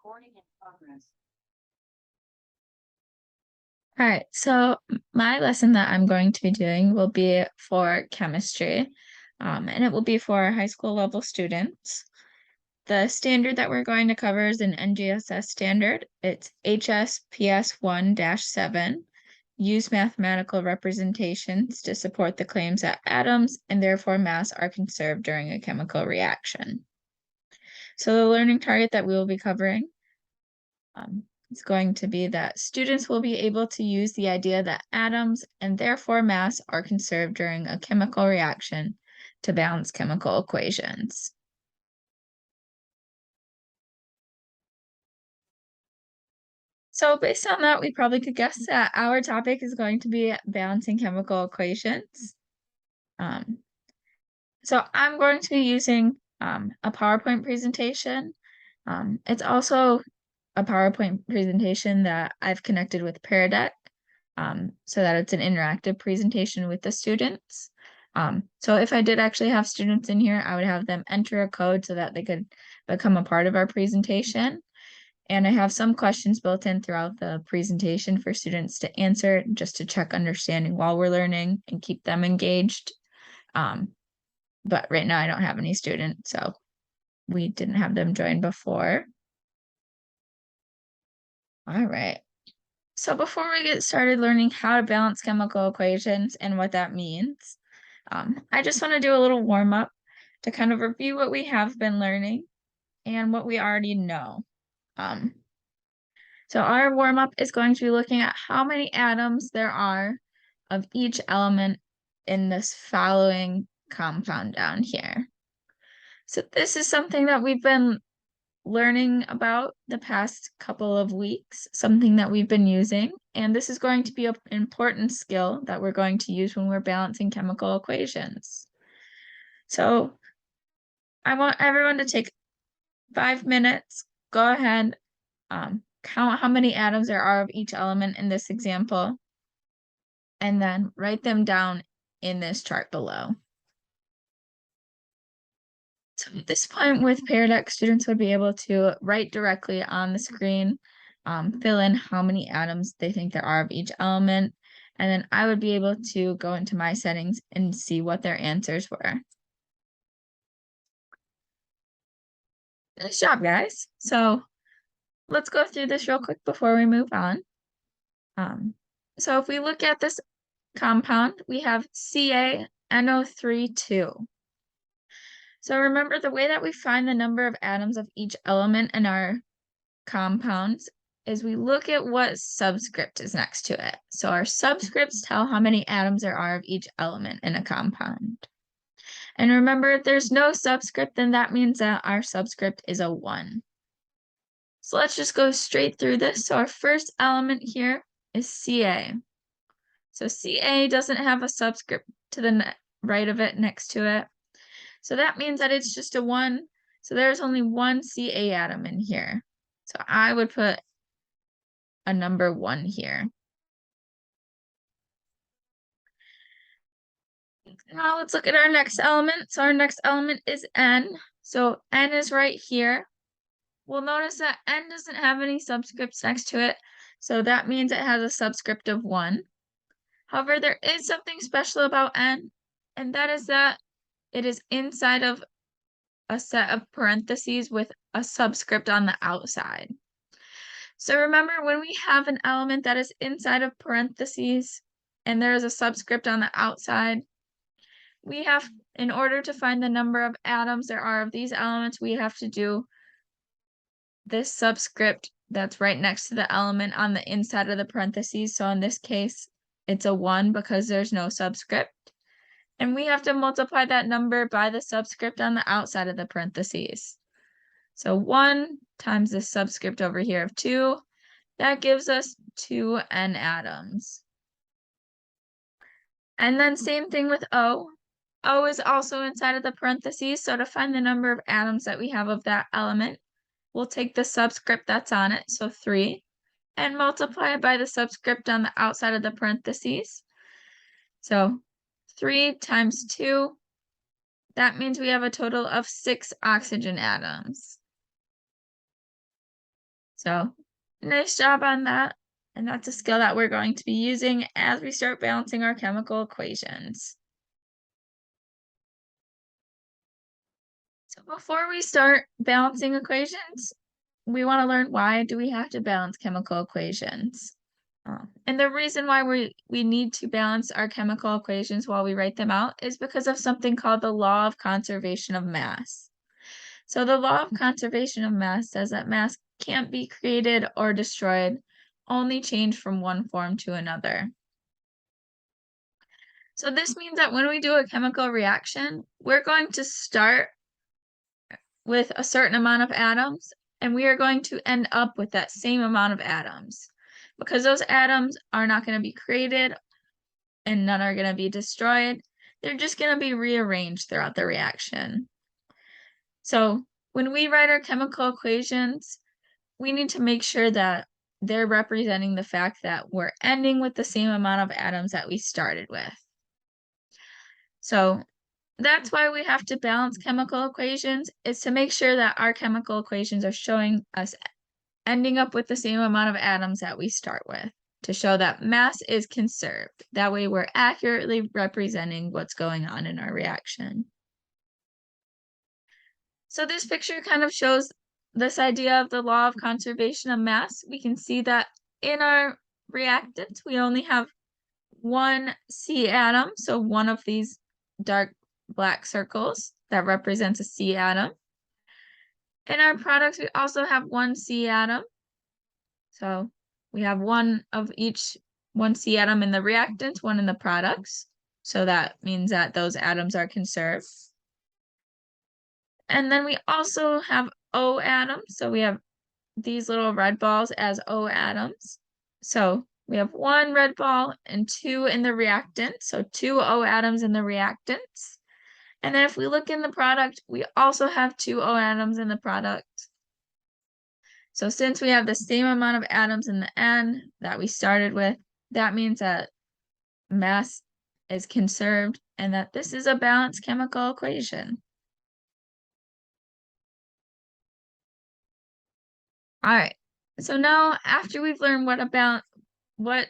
All right, so my lesson that I'm going to be doing will be for chemistry, and it will be for high school level students. The standard that we're going to cover is an NGSS standard. It's HSPS 1-7. Use mathematical representations to support the claims that atoms and therefore mass are conserved during a chemical reaction. So the learning target that we will be covering is going to be that students will be able to use the idea that atoms and therefore mass are conserved during a chemical reaction to balance chemical equations. So based on that, we probably could guess that our topic is going to be balancing chemical equations. So I'm going to be using a PowerPoint presentation. It's also a PowerPoint presentation that I've connected with Pear Deck, so that it's an interactive presentation with the students. So if I did actually have students in here, I would have them enter a code so that they could become a part of our presentation. And I have some questions built in throughout the presentation for students to answer just to check understanding while we're learning and keep them engaged. But right now I don't have any students, so we didn't have them join before. All right. So before we get started learning how to balance chemical equations and what that means, I just want to do a little warm up to kind of review what we have been learning and what we already know. So our warm up is going to be looking at how many atoms there are of each element in this following compound down here. So this is something that we've been learning about the past couple of weeks, something that we've been using, and this is going to be an important skill that we're going to use when we're balancing chemical equations. So I want everyone to take 5 minutes, go ahead, count how many atoms there are of each element in this example, and then write them down in this chart below. So at this point with Pear Deck, students would be able to write directly on the screen, fill in how many atoms they think there are of each element, and then I would be able to go into my settings and see what their answers were. Nice job, guys. So let's go through this real quick before we move on. So if we look at this compound, we have CaNO3 So remember, the way that we find the number of atoms of each element in our compounds is we look at what subscript is next to it. So our subscripts tell how many atoms there are of each element in a compound. And remember, if there's no subscript, then that means that our subscript is a 1. So let's just go straight through this. So our first element here is Ca. So Ca doesn't have a subscript to the right of it next to it. So that means that it's just a 1. So there's only one Ca atom in here. So I would put a number 1 here. Now let's look at our next element. So our next element is N. So N is right here. We'll notice that N doesn't have any subscripts next to it. So that means it has a subscript of 1. However, there is something special about N, and that is that it is inside of a set of parentheses with a subscript on the outside. So remember, when we have an element that is inside of parentheses and there is a subscript on the outside, we have, in order to find the number of atoms there are of these elements, we have to do this subscript that's right next to the element on the inside of the parentheses. So in this case, it's a 1 because there's no subscript. And we have to multiply that number by the subscript on the outside of the parentheses. So 1 times the subscript over here of 2, that gives us 2N atoms. And then same thing with O. O is also inside of the parentheses, so to find the number of atoms that we have of that element, we'll take the subscript that's on it, so 3, and multiply it by the subscript on the outside of the parentheses. So 3 times 2, that means we have a total of 6 oxygen atoms. So nice job on that. And that's a skill that we're going to be using as we start balancing our chemical equations. So before we start balancing equations, we want to learn, why do we have to balance chemical equations? And the reason why we need to balance our chemical equations while we write them out is because of something called the law of conservation of mass. So the law of conservation of mass says that mass can't be created or destroyed, only change from one form to another. So this means that when we do a chemical reaction, we're going to start with a certain amount of atoms, and we are going to end up with that same amount of atoms. Because those atoms are not going to be created and none are going to be destroyed, they're just going to be rearranged throughout the reaction. So when we write our chemical equations, we need to make sure that they're representing the fact that we're ending with the same amount of atoms that we started with. So that's why we have to balance chemical equations, is to make sure that our chemical equations are showing us ending up with the same amount of atoms that we start with, to show that mass is conserved. That way we're accurately representing what's going on in our reaction. So this picture kind of shows this idea of the law of conservation of mass. We can see that in our reactant, we only have one C atom, so one of these dark black circles that represents a C atom. In our products, we also have one C atom. So we have one C atom in the reactants, one in the products. So that means that those atoms are conserved. And then we also have O atoms. So we have these little red balls as O atoms. So we have one red ball and two in the reactant. So two O atoms in the reactants. And then if we look in the product, we also have two O atoms in the product. So since we have the same amount of atoms in the end that we started with, that means that mass is conserved and that this is a balanced chemical equation. All right. So now, after we've learned what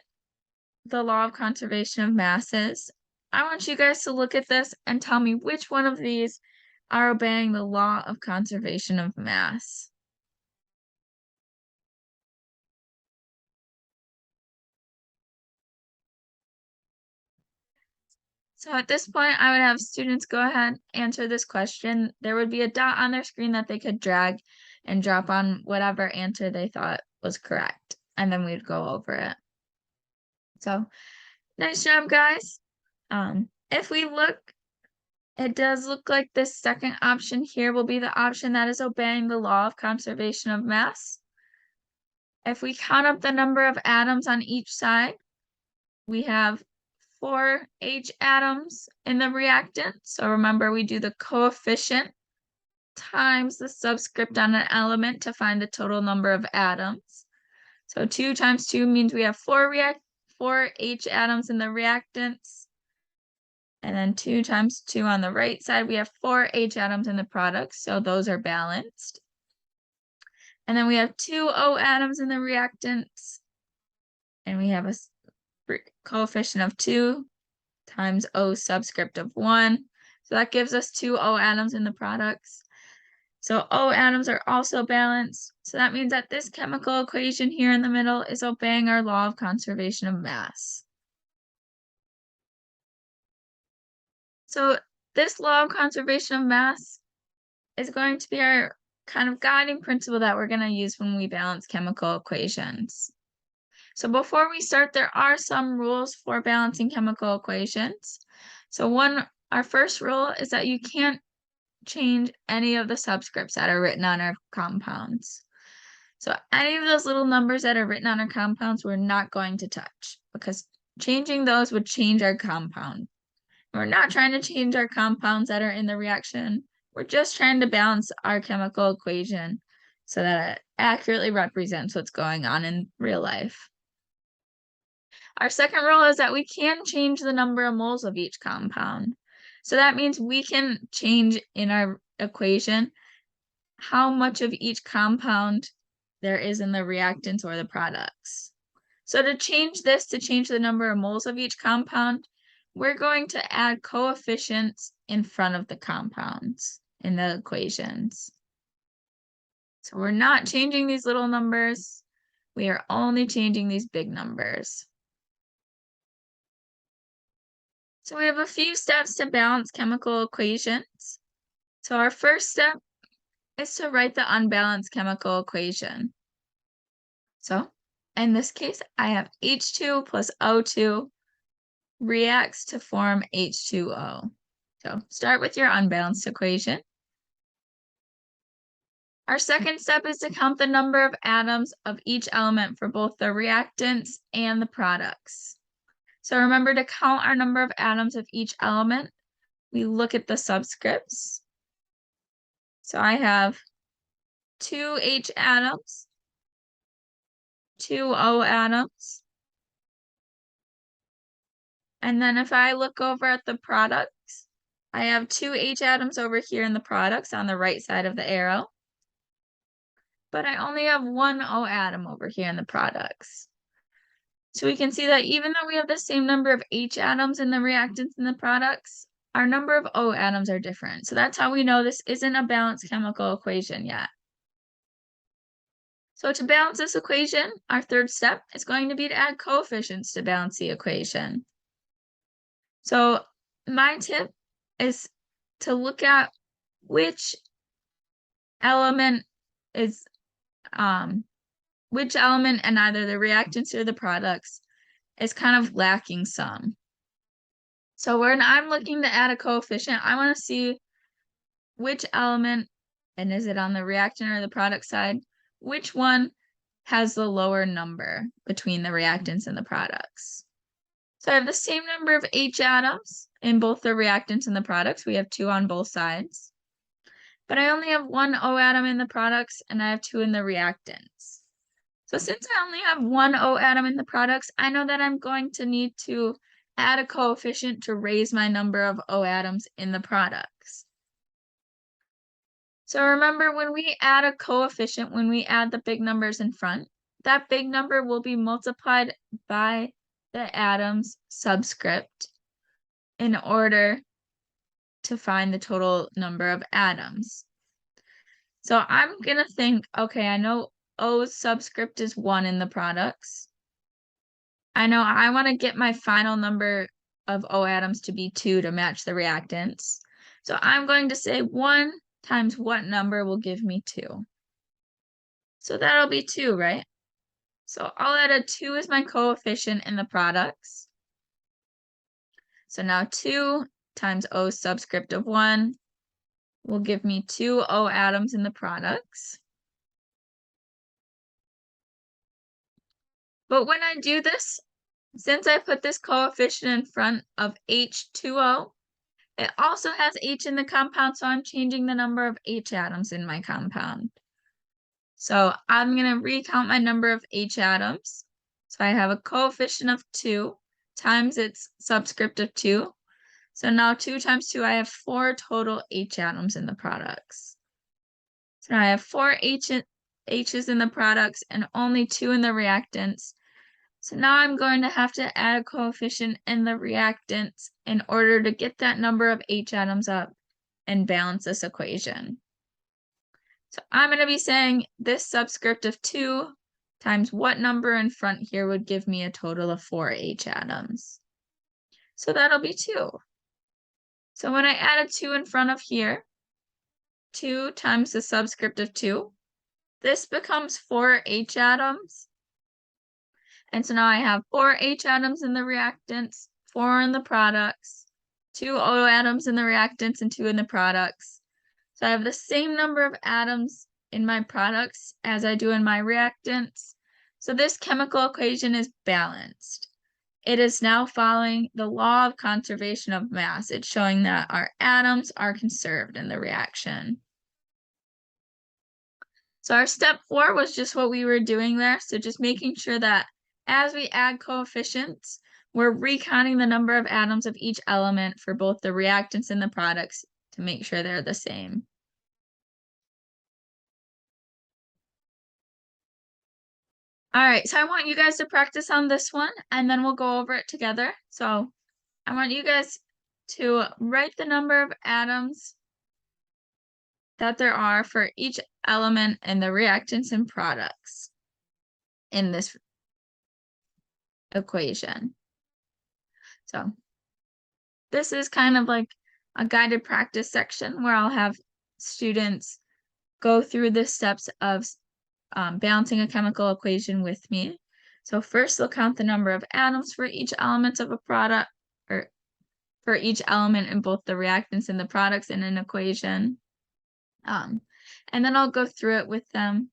the law of conservation of mass is, I want you guys to look at this and tell me which one of these are obeying the law of conservation of mass. So at this point, I would have students go ahead, answer this question. There would be a dot on their screen that they could drag and drop on whatever answer they thought was correct, and then we'd go over it. So nice job, guys. If we look, it does look like this second option here will be the option that is obeying the law of conservation of mass. If we count up the number of atoms on each side, we have 4 H atoms in the reactant. So remember, we do the coefficient times the subscript on an element to find the total number of atoms. So 2 times 2 means we have 4 H atoms in the reactants. And then 2 times 2 on the right side, we have 4 H atoms in the product, so those are balanced. And then we have 2 O atoms in the reactants, and we have a coefficient of 2 times O subscript of 1. So that gives us 2 O atoms in the products. So O atoms are also balanced. So that means that this chemical equation here in the middle is obeying our law of conservation of mass. So this law of conservation of mass is going to be our kind of guiding principle that we're going to use when we balance chemical equations. So before we start, there are some rules for balancing chemical equations. So our first rule is that you can't change any of the subscripts that are written on our compounds. So any of those little numbers that are written on our compounds, we're not going to touch, because changing those would change our compound. We're not trying to change our compounds that are in the reaction. We're just trying to balance our chemical equation so that it accurately represents what's going on in real life. Our second rule is that we can change the number of moles of each compound. So that means we can change in our equation how much of each compound there is in the reactants or the products. So to change this, to change the number of moles of each compound, we're going to add coefficients in front of the compounds in the equations. So we're not changing these little numbers. We are only changing these big numbers. So we have a few steps to balance chemical equations. So our first step is to write the unbalanced chemical equation. So in this case, I have H2 plus O2 reacts to form H2O. So start with your unbalanced equation. Our second step is to count the number of atoms of each element for both the reactants and the products. So remember to count our number of atoms of each element. We look at the subscripts. So I have 2 H atoms, 2 O atoms. And then if I look over at the products, I have 2 H atoms over here in the products on the right side of the arrow. But I only have 1 O atom over here in the products. So we can see that even though we have the same number of H atoms in the reactants and the products, our number of O atoms are different. So that's how we know this isn't a balanced chemical equation yet. So to balance this equation, our third step is going to be to add coefficients to balance the equation. So my tip is to look at which element is which element in either the reactants or the products is kind of lacking some. So when I'm looking to add a coefficient, I want to see which element, and is it on the reactant or the product side, which one has the lower number between the reactants and the products. So I have the same number of H atoms in both the reactants and the products. We have 2 on both sides. But I only have 1 O atom in the products, and I have 2 in the reactants. So since I only have 1 O atom in the products, I know that I'm going to need to add a coefficient to raise my number of O atoms in the products. So remember, when we add a coefficient, when we add the big numbers in front, that big number will be multiplied by the atom's subscript in order to find the total number of atoms. So I'm going to think, okay, I know O's subscript is 1 in the products. I know I want to get my final number of O atoms to be 2 to match the reactants. So I'm going to say 1 times what number will give me 2. So that'll be 2, right? So I'll add a 2 as my coefficient in the products. So now 2 times O subscript of 1 will give me 2 O atoms in the products. But when I do this, since I put this coefficient in front of H2O, it also has H in the compound, so I'm changing the number of H atoms in my compound. So I'm going to recount my number of H atoms. So I have a coefficient of 2 times its subscript of 2. So now 2 times 2, I have 4 total H atoms in the products. So now I have 4 H's in the products and only 2 in the reactants. So now I'm going to have to add a coefficient in the reactants in order to get that number of H atoms up and balance this equation. So I'm going to be saying this subscript of 2 times what number in front here would give me a total of 4 H atoms. So that'll be 2. So when I add a 2 in front of here, 2 times the subscript of 2, this becomes 4 H atoms. And so now I have 4 H atoms in the reactants, 4 in the products, 2 O atoms in the reactants, and 2 in the products. So I have the same number of atoms in my products as I do in my reactants. So this chemical equation is balanced. It is now following the law of conservation of mass. It's showing that our atoms are conserved in the reaction. So our step 4 was just what we were doing there. So just making sure that as we add coefficients, we're recounting the number of atoms of each element for both the reactants and the products to make sure they're the same. All right, so I want you guys to practice on this one, and then we'll go over it together. So I want you guys to write the number of atoms that there are for each element in the reactants and products in this equation. So this is kind of like a guided practice section where I'll have students go through the steps of balancing a chemical equation with me. So first they'll count the number of atoms for each element of a product, or for each element in both the reactants and the products in an equation. And then I'll go through it with them.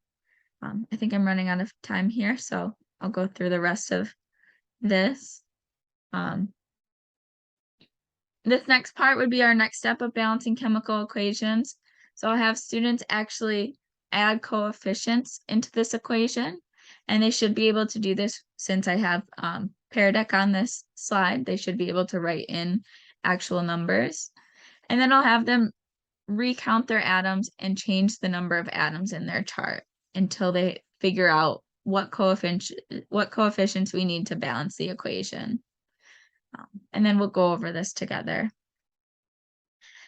I think I'm running out of time here, so I'll go through the rest of this. This next part would be our next step of balancing chemical equations. So I'll have students actually add coefficients into this equation, and they should be able to do this since I have Pear Deck on this slide. They should be able to write in actual numbers. And then I'll have them recount their atoms and change the number of atoms in their chart until they figure out what coefficients we need to balance the equation. And then we'll go over this together.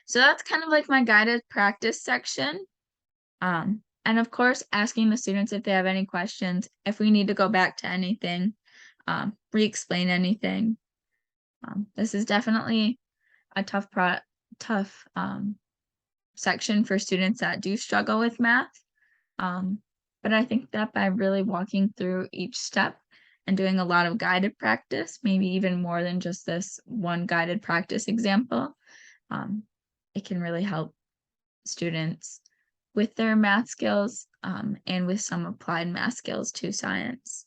So that's kind of like my guided practice section. And of course, asking the students if they have any questions, if we need to go back to anything, re-explain anything. This is definitely a tough section for students that do struggle with math. But I think that by really walking through each step and doing a lot of guided practice, maybe even more than just this one guided practice example, it can really help students with their math skills and with some applied math skills to science.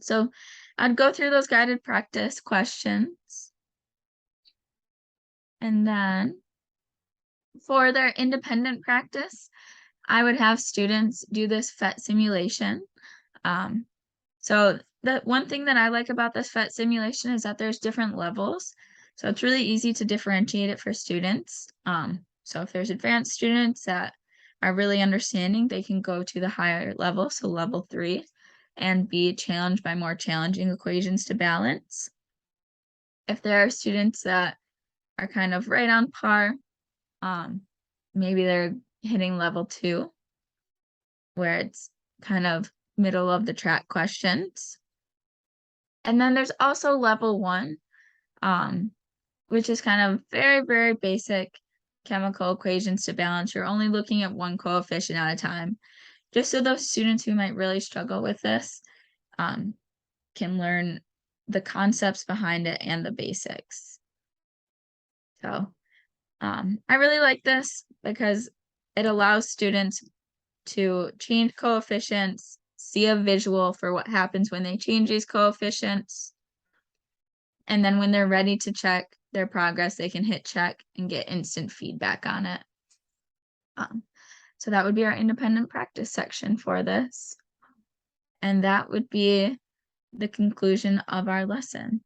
So I'd go through those guided practice questions. And then for their independent practice, I would have students do this PhET simulation. So the one thing that I like about this PhET simulation is that there's different levels. So it's really easy to differentiate it for students. So if there's advanced students that are really understanding, they can go to the higher level, so level 3, and be challenged by more challenging equations to balance. If there are students that are kind of right on par, maybe they're hitting level 2, where it's kind of middle of the track questions. And then there's also level 1, which is kind of very, very basic chemical equations to balance. You're only looking at one coefficient at a time, just so those students who might really struggle with this can learn the concepts behind it and the basics. So I really like this because it allows students to change coefficients, see a visual for what happens when they change these coefficients. And then when they're ready to check their progress, they can hit check and get instant feedback on it. So that would be our independent practice section for this. And that would be the conclusion of our lesson.